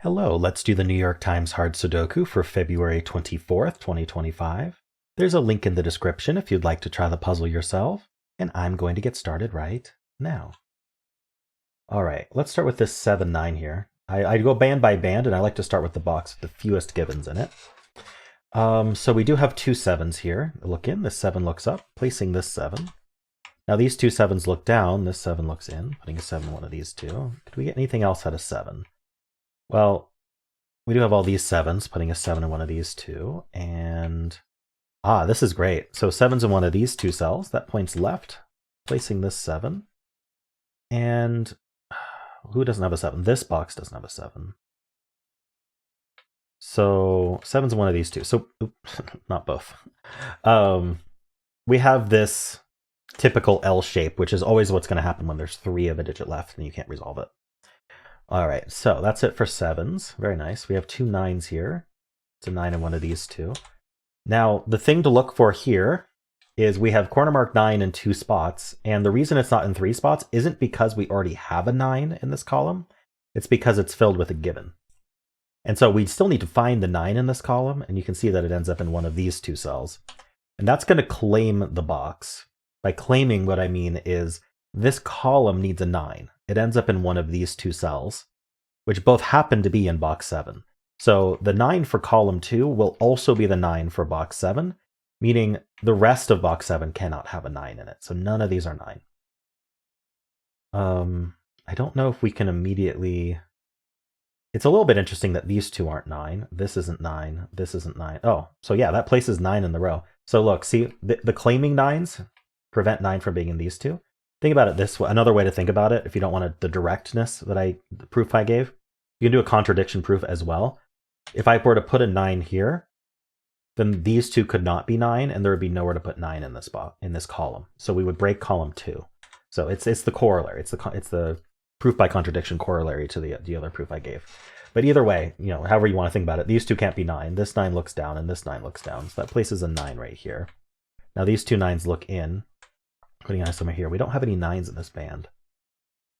Hello, let's do the New York Times Hard Sudoku for February 24th, 2025. There's a link in the description if you'd like to try the puzzle yourself, and I'm going to get started right now. All right, let's start with this 7-9 here. I go band by band, and I like to start with the box with the fewest givens in it. So we do have two 7s here. Look in, this 7 looks up, placing this 7. Now these two 7s look down, this 7 looks in, putting a 7 in one of these two. Could we get anything else out of 7? Well, we do have all these 7s, putting a 7 in one of these two, and this is great. So 7's in one of these two cells, that points left, placing this 7. And who doesn't have a 7? This box doesn't have a 7. So 7's in one of these two. So, not both. We have this typical L shape, which is always what's going to happen when there's 3 of a digit left and you can't resolve it. All right, so that's it for 7s. Very nice. We have two 9s here. It's a 9 in one of these two. Now, the thing to look for here is we have corner mark 9 in 2 spots, and the reason it's not in 3 spots isn't because we already have a 9 in this column. It's because it's filled with a given. And so we still need to find the 9 in this column, and you can see that it ends up in one of these two cells. And that's going to claim the box. By claiming, what I mean is this column needs a 9. It ends up in one of these two cells, which both happen to be in box 7. So the 9 for column 2 will also be the 9 for box 7, meaning the rest of box 7 cannot have a 9 in it. So none of these are 9. I don't know if we can immediately... It's a little bit interesting that these two aren't 9. This isn't 9. This isn't 9. Oh, so yeah, that places 9 in the row. So look, see, the claiming 9s prevent 9 from being in these two. Think about it this way. Another way to think about it, if you don't want the directness that the proof I gave, you can do a contradiction proof as well. If I were to put a 9 here, then these two could not be 9, and there would be nowhere to put 9 in this spot, in this column. So we would break column 2. So it's the corollary. It's the proof by contradiction corollary to the other proof I gave. But either way, however you want to think about it, these two can't be 9. This 9 looks down, and this 9 looks down. So that places a 9 right here. Now these two 9s look in. Putting on somewhere here. We don't have any 9s in this band.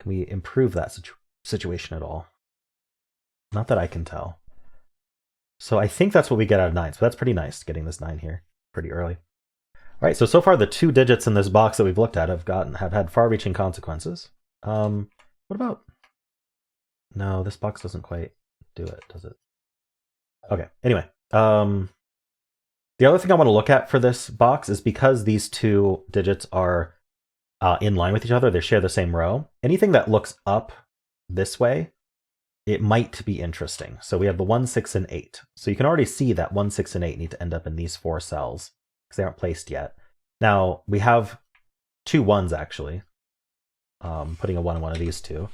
Can we improve that situation at all? Not that I can tell. So I think that's what we get out of 9s. So that's pretty nice, getting this 9 here pretty early. All right, so far the 2 digits in this box that we've looked at have had far-reaching consequences. What about... No, this box doesn't quite do it, does it? Okay, anyway. The other thing I want to look at for this box is because these 2 digits are in line with each other, they share the same row. Anything that looks up this way, it might be interesting. So we have the 1, 6, and 8. So you can already see that 1, 6, and 8 need to end up in these 4 cells because they aren't placed yet. Now we have 2 1s actually, putting a 1 in one of these two.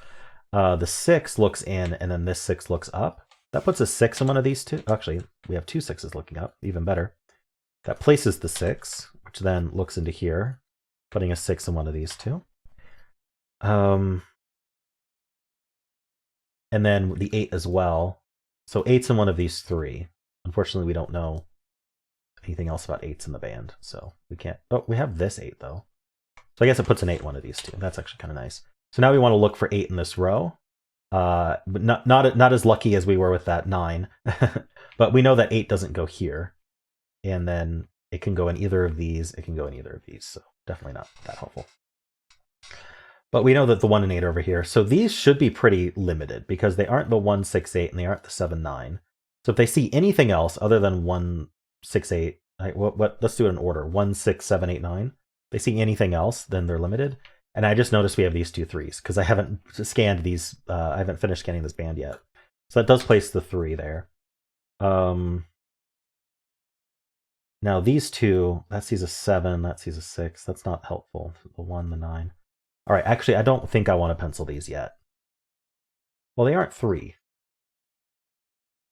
The 6 looks in, and then this 6 looks up. That puts a 6 in one of these two. Actually, we have 2 6s looking up, even better. That places the 6, which then looks into here, putting a 6 in one of these two. And then the 8 as well. So 8's in one of these 3. Unfortunately, we don't know anything else about 8's in the band, so we can't... Oh, we have this 8, though. So I guess it puts an 8 in one of these two. That's actually kind of nice. So now we want to look for 8 in this row. But not as lucky as we were with that 9. But we know that 8 doesn't go here. And then it can go in either of these. It can go in either of these. So definitely not that helpful. But we know that the 1 and 8 are over here. So these should be pretty limited because they aren't the 1, 6, 8, and they aren't the 7, 9. So if they see anything else other than 1, 6, 8, let's do it in order. 1, 6, 7, 8, 9. If they see anything else, then they're limited. And I just noticed we have these 2 3s because I haven't scanned these. I haven't finished scanning this band yet. So that does place the 3 there. Now these 2, that sees a 7, that sees a 6. That's not helpful. The 1, the 9. All right, actually, I don't think I want to pencil these yet. Well, they aren't 3.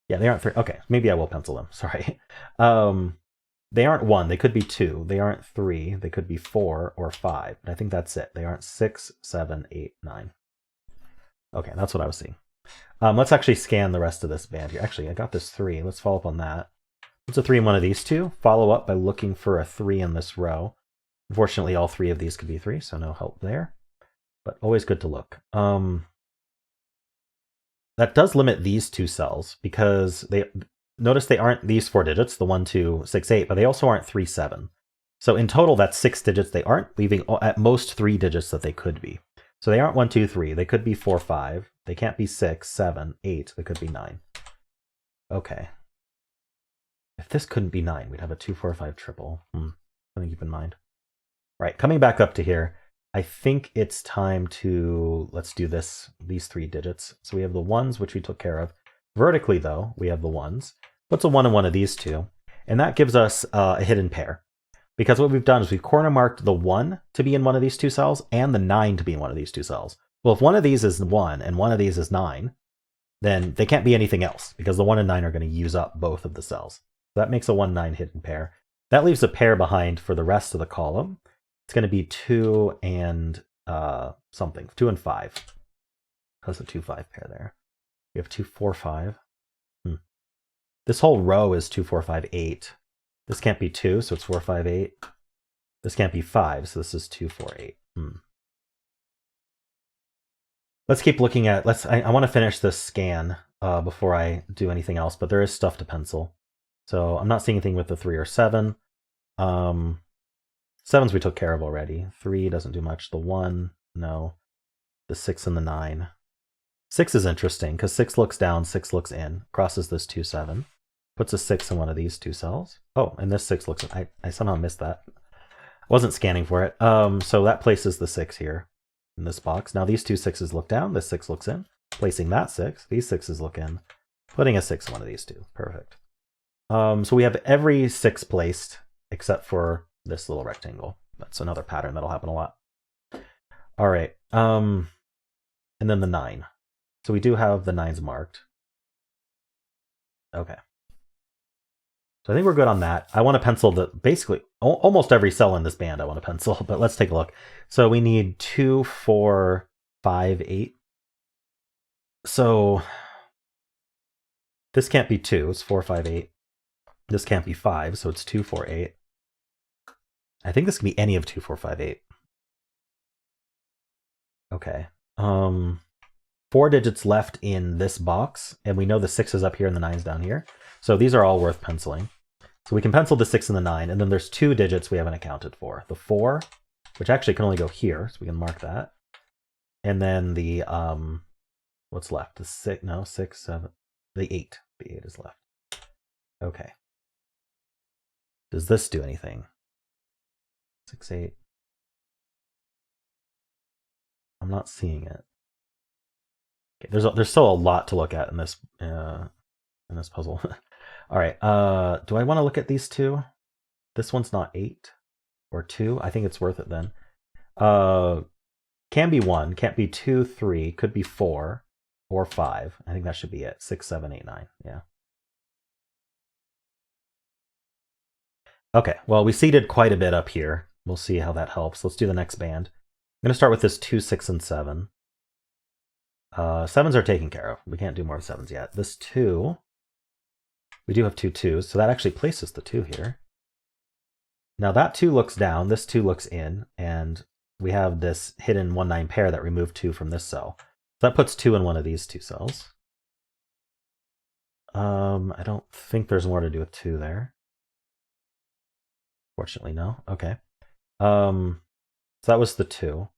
Yeah, they aren't 3. Okay, maybe I will pencil them. Sorry. They aren't 1. They could be 2. They aren't 3. They could be 4 or 5. But I think that's it. They aren't 6, 7, 8, 9. Okay, that's what I was seeing. Let's actually scan the rest of this band here. Actually, I got this 3. Let's follow up on that. What's a 3 in one of these two? Follow up by looking for a 3 in this row. Unfortunately, all 3 of these could be 3, so no help there. But always good to look. that does limit these two cells because notice they aren't these 4 digits, the 1, 2, 6, 8, but they also aren't 3, 7. So in total, that's 6 digits they aren't, leaving at most 3 digits that they could be. So they aren't 1, 2, 3. They could be 4, 5. They can't be 6, 7, 8. They could be 9. Okay. If this couldn't be 9, we'd have a 2, 4, 5 triple. Something to keep in mind. Right, coming back up to here, I think it's time to, let's do these 3 digits. So we have the 1s, which we took care of. Vertically, though, we have the 1s. What's a 1 in one of these two? And that gives us a hidden pair. Because what we've done is we've corner marked the 1 to be in one of these two cells and the 9 to be in one of these two cells. Well, if one of these is 1 and one of these is 9, then they can't be anything else because the 1 and 9 are going to use up both of the cells. So that makes a 1-9 hidden pair. That leaves a pair behind for the rest of the column. It's going to be 2 and something. 2 and 5. That's a 2-5 pair there. We have 2, 4, 5. This whole row is 2, 4, 5, 8. This can't be 2, so it's 4, 5, 8. This can't be 5, so this is 2, 4, 8. Let's keep looking at, I want to finish this scan before I do anything else, but there is stuff to pencil. So I'm not seeing anything with the 3 or 7. 7s we took care of already. 3 doesn't do much. The 1, no. The 6 and the 9. 6 is interesting because 6 looks down, 6 looks in, crosses this 2, 7. Puts a 6 in one of these two cells. Oh, and this 6 looks, I somehow missed that. Wasn't scanning for it. So that places the 6 here in this box. Now these two 6s look down, this 6 looks in. Placing that 6, these 6s look in. Putting a 6 in one of these two. Perfect. So we have every 6 placed except for this little rectangle. That's another pattern that'll happen a lot. All right. And then the 9. So we do have the 9s marked. Okay. So I think we're good on that. I want to pencil basically almost every cell in this band I want to pencil, but let's take a look. So we need 2, 4, 5, 8. So this can't be 2, it's 4, 5, 8. This can't be 5, so it's 2, 4, 8. I think this can be any of 2, 4, 5, 8. Okay. 4 digits left in this box, and we know the 6 is up here and the 9's down here. So these are all worth penciling. So we can pencil the 6 and the 9, and then there's 2 digits we haven't accounted for. The 4, which actually can only go here, so we can mark that. And then the, what's left? The 6, no, 6, 7, the 8. The 8 is left. Okay. Does this do anything? 6, 8. I'm not seeing it. Okay, there's still a lot to look at in this puzzle. All right. Do I want to look at these two? This one's not 8 or 2. I think it's worth it then. Can be 1, can't be 2, 3, could be 4 or 5. I think that should be it. 6, 7, 8, 9. Yeah. Okay. Well, we seeded quite a bit up here. We'll see how that helps. Let's do the next band. I'm going to start with this 2, 6, and 7. 7s are taken care of. We can't do more 7s yet. This 2, we do have 2 2s, so that actually places the 2 here. Now that 2 looks down, this 2 looks in, and we have this hidden 1-9 pair that removed 2 from this cell. So that puts 2 in one of these two cells. I don't think there's more to do with 2 there. Fortunately, no. Okay. So that was the 2.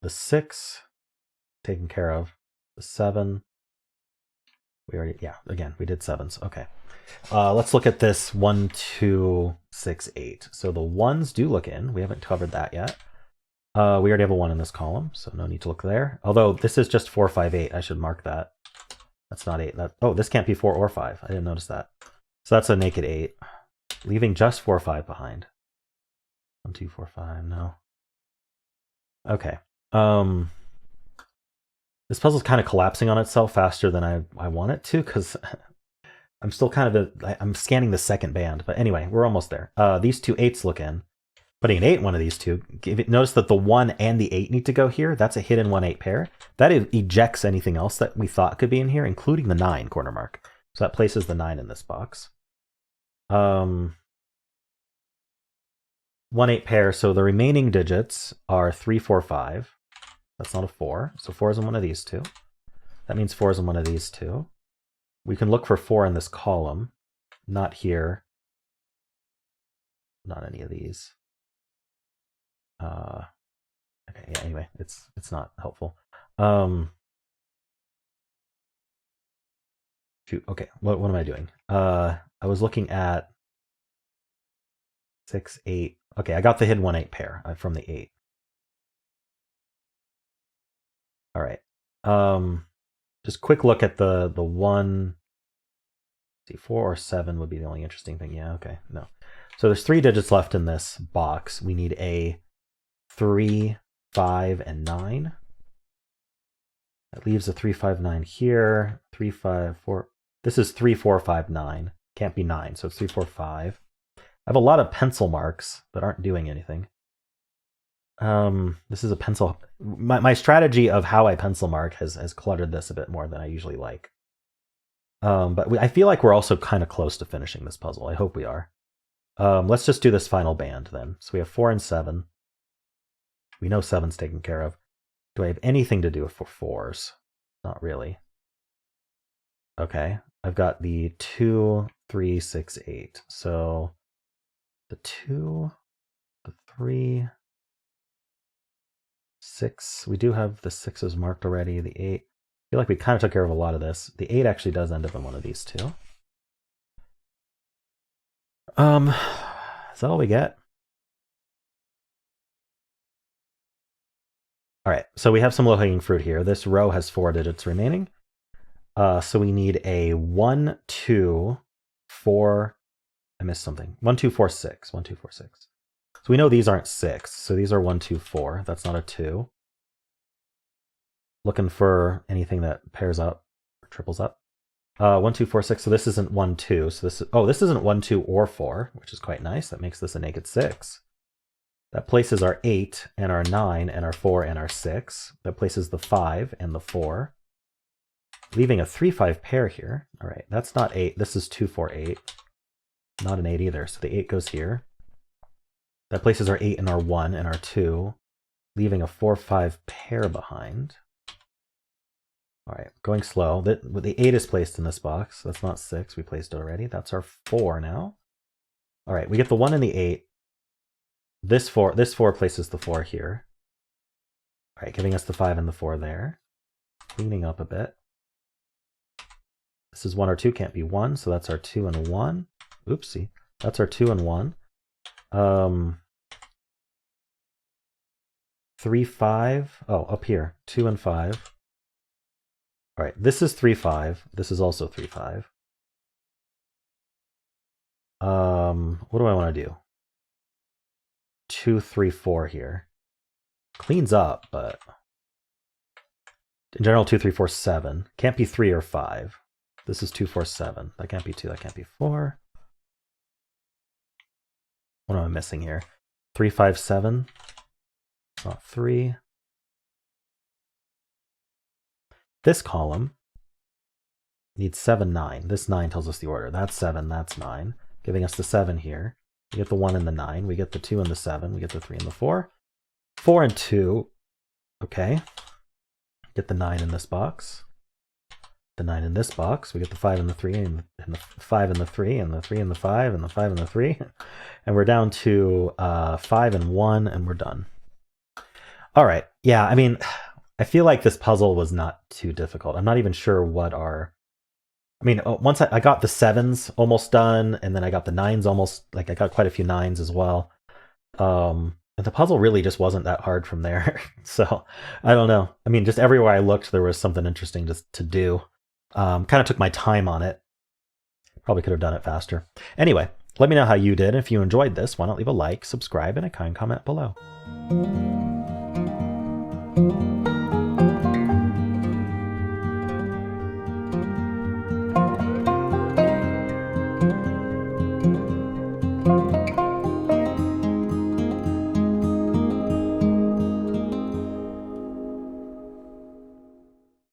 The 6, taken care of. The 7, we already, yeah, again, we did 7s. Okay. Let's look at this 1, 2, 6, 8. So the 1s do look in. We haven't covered that yet. We already have a 1 in this column, so no need to look there. Although this is just 4, 5, 8. I should mark that. That's not 8. Oh, this can't be 4 or 5. I didn't notice that. So that's a naked 8. Leaving just 4, 5 behind. 1, 2, 4, 5. No. Okay. This puzzle's kind of collapsing on itself faster than I want it to, because I'm still kind of I'm scanning the second band. But anyway, we're almost there. These two 8s look in. Putting an 8 in one of these two. Notice that the 1 and the 8 need to go here. That's a hidden 1-8 pair. That ejects anything else that we thought could be in here, including the 9 corner mark. So that places the 9 in this box. 1-8 pair. So the remaining digits are 3, 4, 5. That's not a 4. So 4 is in one of these two. That means 4 is in one of these two. We can look for 4 in this column. Not here. Not any of these. Okay, yeah, anyway, it's not helpful. Shoot, okay, what am I doing? I was looking at 6, 8. Okay, I got the hidden 1, 8 pair from the 8. All right. Just quick look at the 1. See, 4 or 7 would be the only interesting thing. Yeah, okay, no. So there's 3 digits left in this box. We need a 3, 5, and 9. That leaves a 3, 5, 9 here. 3, 5, 4. This is 3, 4, 5, 9. Can't be 9, so it's 3, 4, 5. I have a lot of pencil marks that aren't doing anything. This is a pencil. My strategy of how I pencil mark has cluttered this a bit more than I usually like. But I feel like we're also kind of close to finishing this puzzle. I hope we are. Let's just do this final band then. So we have 4 and 7. We know 7's taken care of. Do I have anything to do with 4s? Not really. Okay, I've got the 2, 3, 6, 8. So the 2, the 3, 6. We do have the 6s marked already. The 8. I feel like we kind of took care of a lot of this. The 8 actually does end up in one of these two. Is that all we get? All right, so we have some low-hanging fruit here. This row has 4 digits remaining. So we need a 1, 2, 4. I missed something. 1, 2, 4, 6. 1, 2, 4, 6. So we know these aren't 6. So these are 1, 2, 4. That's not a 2. Looking for anything that pairs up or triples up. 1, 2, 4, 6. So this isn't 1, 2. So this isn't 1, 2, or 4, which is quite nice. That makes this a naked 6. That places our 8 and our 9 and our 4 and our 6. That places the 5 and the 4. Leaving a 3, 5 pair here. All right, that's not 8. This is 2, 4, 8. Not an 8 either. So the 8 goes here. That places our 8 and our 1 and our 2. Leaving a 4, 5 pair behind. All right, going slow. The 8 is placed in this box. That's not 6. We placed it already. That's our 4 now. All right, we get the 1 and the 8. This 4 places the 4 here. All right, giving us the 5 and the 4 there. Cleaning up a bit. This is 1 or 2, can't be 1, so that's our 2 and 1. Oopsie. That's our 2 and 1. 3, 5. Oh, up here. 2 and 5. All right, this is 3, 5. This is also 3, 5. What do I want to do? 2, 3, 4 here. Cleans up, but in general, 2, 3, 4, 7. Can't be 3 or 5. This is 2, 4, 7. That can't be 2. That can't be 4. What am I missing here? 3, 5, 7. Not 3. This column needs 7, 9. This 9 tells us the order. That's 7, that's 9. Giving us the 7 here. We get the 1 and the 9. We get the 2 and the 7. We get the 3 and the 4. 4 and 2. Okay. Get the 9 in this box. The 9 in this box. We get the 5 and the 3 and the 5 and the 3 and the 3 and the 5 and the 5 and the 3. And we're down to 5 and 1 and we're done. All right. Yeah, I mean, I feel like this puzzle was not too difficult. I'm not even sure what our... I mean, once I got the 7s almost done, and then I got the 9s almost... Like, I got quite a few 9s as well. And the puzzle really just wasn't that hard from there. So, I don't know. I mean, just everywhere I looked, there was something interesting just to do. Kind of took my time on it. Probably could have done it faster. Anyway, let me know how you did. If you enjoyed this, why not leave a like, subscribe, and a kind comment below.